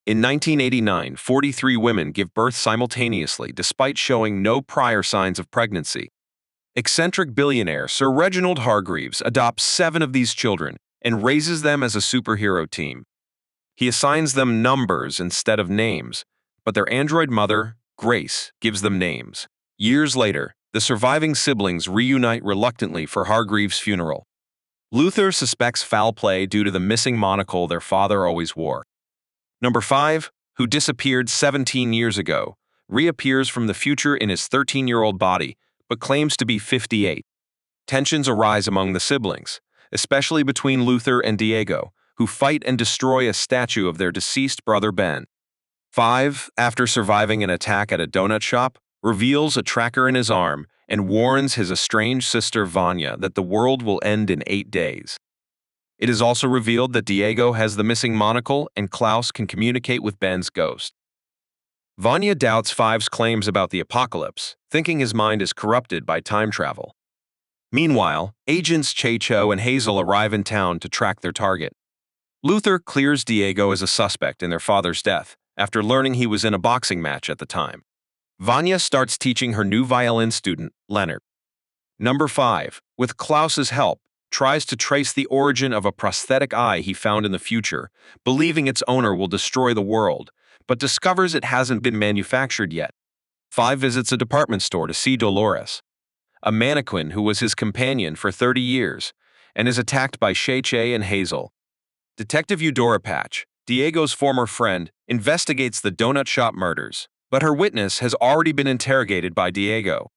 In 1989, 43 women give birth simultaneously despite showing no prior signs of pregnancy. Eccentric billionaire Sir Reginald Hargreeves adopts 7 of these children and raises them as a superhero team. He assigns them numbers instead of names, but their android mother, Grace, gives them names. Years later, the surviving siblings reunite reluctantly for Hargreeves' funeral. Luther suspects foul play due to the missing monocle their father always wore. Number 5, who disappeared 17 years ago, reappears from the future in his 13-year-old body, but claims to be 58. Tensions arise among the siblings, especially between Luther and Diego, who fight and destroy a statue of their deceased brother Ben. 5, after surviving an attack at a donut shop, reveals a tracker in his arm and warns his estranged sister Vanya that the world will end in 8 days. It is also revealed that Diego has the missing monocle and Klaus can communicate with Ben's ghost. Vanya doubts 5's claims about the apocalypse, thinking his mind is corrupted by time travel. Meanwhile, agents Che-Cho and Hazel arrive in town to track their target. Luther clears Diego as a suspect in their father's death, after learning he was in a boxing match at the time. Vanya starts teaching her new violin student, Leonard. Number 5, with Klaus's help, tries to trace the origin of a prosthetic eye he found in the future, believing its owner will destroy the world, but discovers it hasn't been manufactured yet. 5 visits a department store to see Dolores, a mannequin who was his companion for 30 years, and is attacked by Che and Hazel. Detective Eudora Patch, Diego's former friend, investigates the donut shop murders, but her witness has already been interrogated by Diego.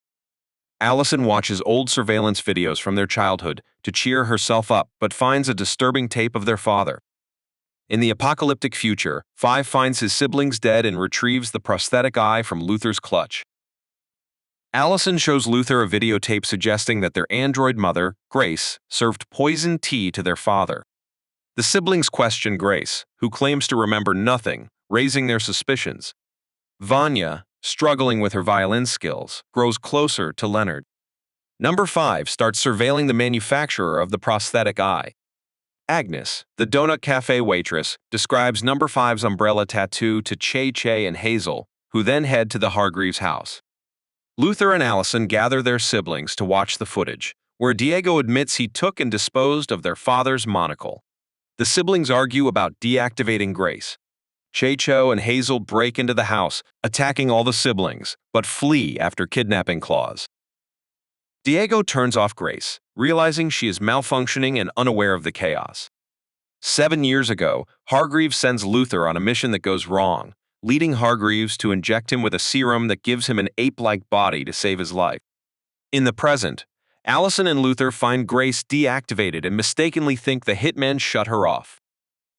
Allison watches old surveillance videos from their childhood to cheer herself up but finds a disturbing tape of their father. In the apocalyptic future, 5 finds his siblings dead and retrieves the prosthetic eye from Luther's clutch. Allison shows Luther a videotape suggesting that their android mother, Grace, served poisoned tea to their father. The siblings question Grace, who claims to remember nothing, raising their suspicions. Vanya, struggling with her violin skills, grows closer to Leonard. Number 5 starts surveilling the manufacturer of the prosthetic eye. Agnes, the donut cafe waitress, describes Number 5's umbrella tattoo to Che and Hazel, who then head to the Hargreeves house. Luther and Allison gather their siblings to watch the footage, where Diego admits he took and disposed of their father's monocle. The siblings argue about deactivating Grace. Che and Hazel break into the house, attacking all the siblings, but flee after kidnapping Klaus. Diego turns off Grace, realizing she is malfunctioning and unaware of the chaos. 7 years ago, Hargreeves sends Luther on a mission that goes wrong, leading Hargreeves to inject him with a serum that gives him an ape-like body to save his life. In the present, Allison and Luther find Grace deactivated and mistakenly think the hitmen shut her off.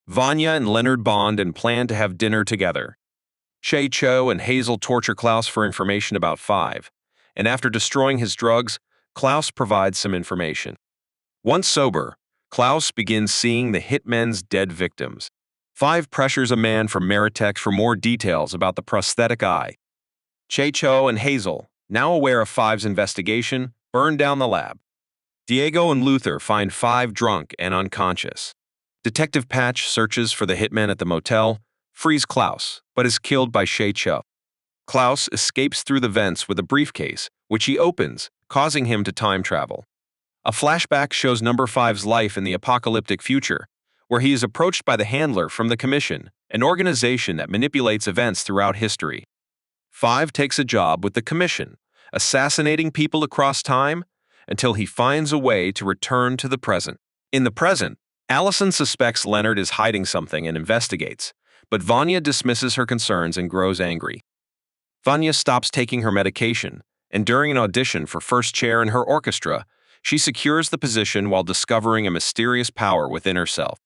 Vanya and Leonard bond and plan to have dinner together. Che and Hazel torture Klaus for information about 5, and after destroying his drugs, Klaus provides some information. Once sober, Klaus begins seeing the hitmen's dead victims. 5 pressures a man from Meritech for more details about the prosthetic eye. Che and Hazel, now aware of 5's investigation, burn down the lab. Diego and Luther find 5 drunk and unconscious. Detective Patch searches for the hitman at the motel, frees Klaus, but is killed by Che. Klaus escapes through the vents with a briefcase, which he opens, causing him to time travel. A flashback shows Number 5's life in the apocalyptic future, where he is approached by the Handler from the Commission, an organization that manipulates events throughout history. 5 takes a job with the Commission, assassinating people across time, until he finds a way to return to the present. In the present, Allison suspects Leonard is hiding something and investigates, but Vanya dismisses her concerns and grows angry. Vanya stops taking her medication, and during an audition for first chair in her orchestra, she secures the position while discovering a mysterious power within herself.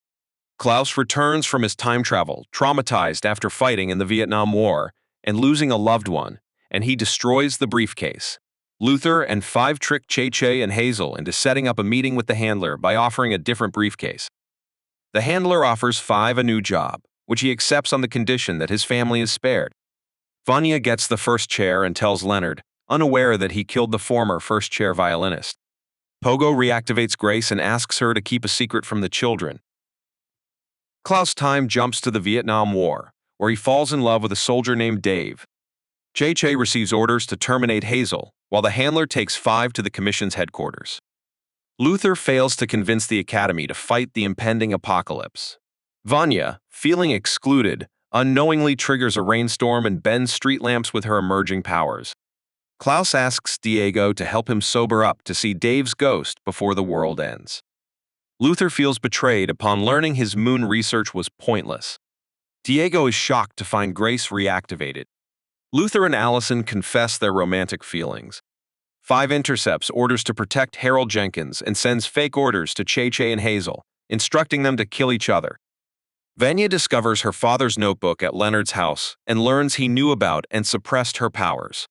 Klaus returns from his time travel, traumatized after fighting in the Vietnam War and losing a loved one, and he destroys the briefcase. Luther and 5 trick Che and Hazel into setting up a meeting with the Handler by offering a different briefcase. The Handler offers 5 a new job, which he accepts on the condition that his family is spared. Vanya gets the first chair and tells Leonard, unaware that he killed the former first chair violinist. Pogo reactivates Grace and asks her to keep a secret from the children. Klaus' time jumps to the Vietnam War, where he falls in love with a soldier named Dave. Che receives orders to terminate Hazel, while the handler takes 5 to the Commission's headquarters. Luther fails to convince the Academy to fight the impending apocalypse. Vanya, feeling excluded, unknowingly triggers a rainstorm and bends street lamps with her emerging powers. Klaus asks Diego to help him sober up to see Dave's ghost before the world ends. Luther feels betrayed upon learning his moon research was pointless. Diego is shocked to find Grace reactivated. Luther and Allison confess their romantic feelings. 5 intercepts orders to protect Harold Jenkins and sends fake orders to Che and Hazel, instructing them to kill each other. Vanya discovers her father's notebook at Leonard's house and learns he knew about and suppressed her powers.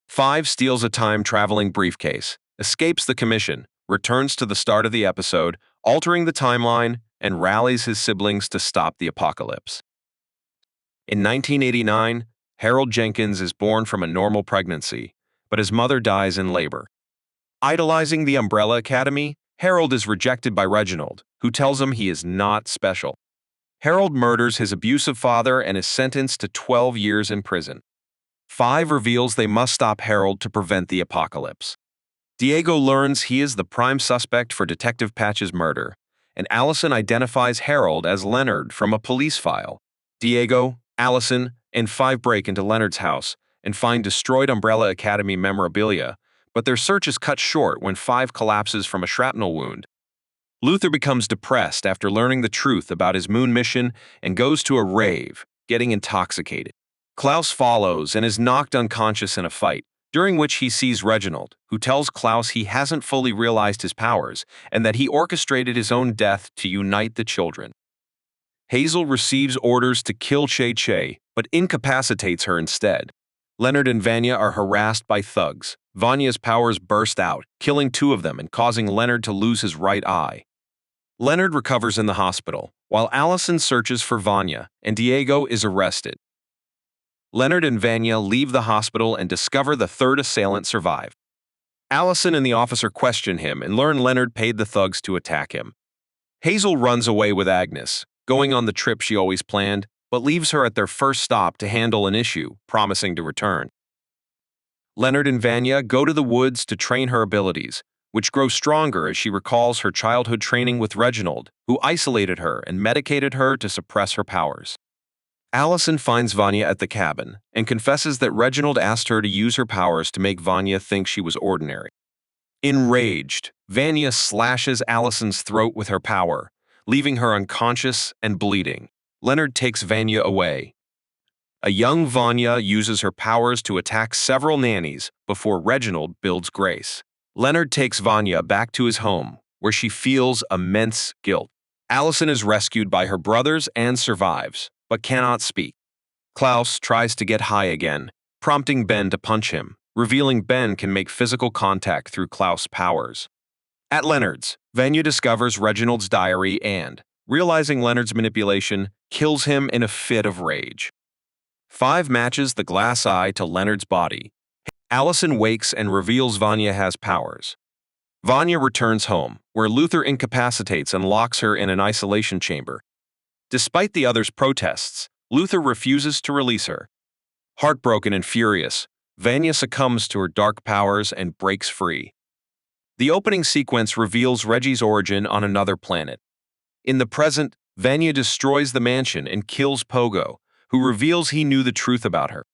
5 steals a time-traveling briefcase, escapes the Commission, returns to the start of the episode, altering the timeline, and rallies his siblings to stop the apocalypse. In 1989, Harold Jenkins is born from a normal pregnancy, but his mother dies in labor. Idolizing the Umbrella Academy, Harold is rejected by Reginald, who tells him he is not special. Harold murders his abusive father and is sentenced to 12 years in prison. 5 reveals they must stop Harold to prevent the apocalypse. Diego learns he is the prime suspect for Detective Patch's murder, and Allison identifies Harold as Leonard from a police file. Diego, Allison, and 5 break into Leonard's house and find destroyed Umbrella Academy memorabilia, but their search is cut short when 5 collapses from a shrapnel wound. Luther becomes depressed after learning the truth about his moon mission and goes to a rave, getting intoxicated. Klaus follows and is knocked unconscious in a fight, during which he sees Reginald, who tells Klaus he hasn't fully realized his powers and that he orchestrated his own death to unite the children. Hazel receives orders to kill Che, but incapacitates her instead. Leonard and Vanya are harassed by thugs. Vanya's powers burst out, killing 2 of them and causing Leonard to lose his right eye. Leonard recovers in the hospital, while Allison searches for Vanya, and Diego is arrested. Leonard and Vanya leave the hospital and discover the 3rd assailant survived. Allison and the officer question him and learn Leonard paid the thugs to attack him. Hazel runs away with Agnes, going on the trip she always planned, but leaves her at their first stop to handle an issue, promising to return. Leonard and Vanya go to the woods to train her abilities, which grow stronger as she recalls her childhood training with Reginald, who isolated her and medicated her to suppress her powers. Allison finds Vanya at the cabin and confesses that Reginald asked her to use her powers to make Vanya think she was ordinary. Enraged, Vanya slashes Allison's throat with her power, leaving her unconscious and bleeding. Leonard takes Vanya away. A young Vanya uses her powers to attack several nannies before Reginald builds Grace. Leonard takes Vanya back to his home, where she feels immense guilt. Allison is rescued by her brothers and survives, but cannot speak. Klaus tries to get high again, prompting Ben to punch him, revealing Ben can make physical contact through Klaus' powers. At Leonard's, Vanya discovers Reginald's diary and, realizing Leonard's manipulation, kills him in a fit of rage. 5 matches the glass eye to Leonard's body. Allison wakes and reveals Vanya has powers. Vanya returns home, where Luther incapacitates and locks her in an isolation chamber. Despite the others' protests, Luther refuses to release her. Heartbroken and furious, Vanya succumbs to her dark powers and breaks free. The opening sequence reveals Reggie's origin on another planet. In the present, Vanya destroys the mansion and kills Pogo, who reveals he knew the truth about her.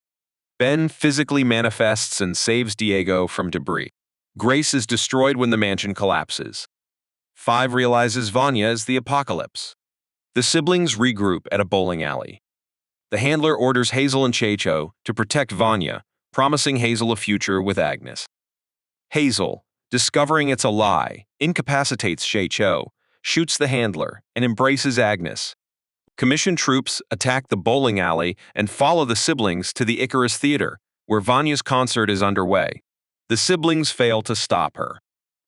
Ben physically manifests and saves Diego from debris. Grace is destroyed when the mansion collapses. 5 realizes Vanya is the apocalypse. The siblings regroup at a bowling alley. The handler orders Hazel and Checho to protect Vanya, promising Hazel a future with Agnes. Hazel, discovering it's a lie, incapacitates Checho, shoots the handler, and embraces Agnes. Commission troops attack the bowling alley and follow the siblings to the Icarus Theater, where Vanya's concert is underway. The siblings fail to stop her.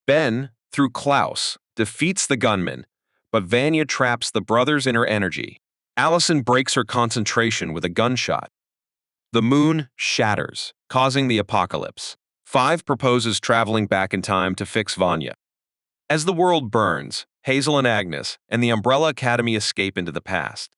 Ben, through Klaus, defeats the gunman, but Vanya traps the brothers in her energy. Allison breaks her concentration with a gunshot. The moon shatters, causing the apocalypse. 5 proposes traveling back in time to fix Vanya. As the world burns, Hazel and Agnes and the Umbrella Academy escape into the past.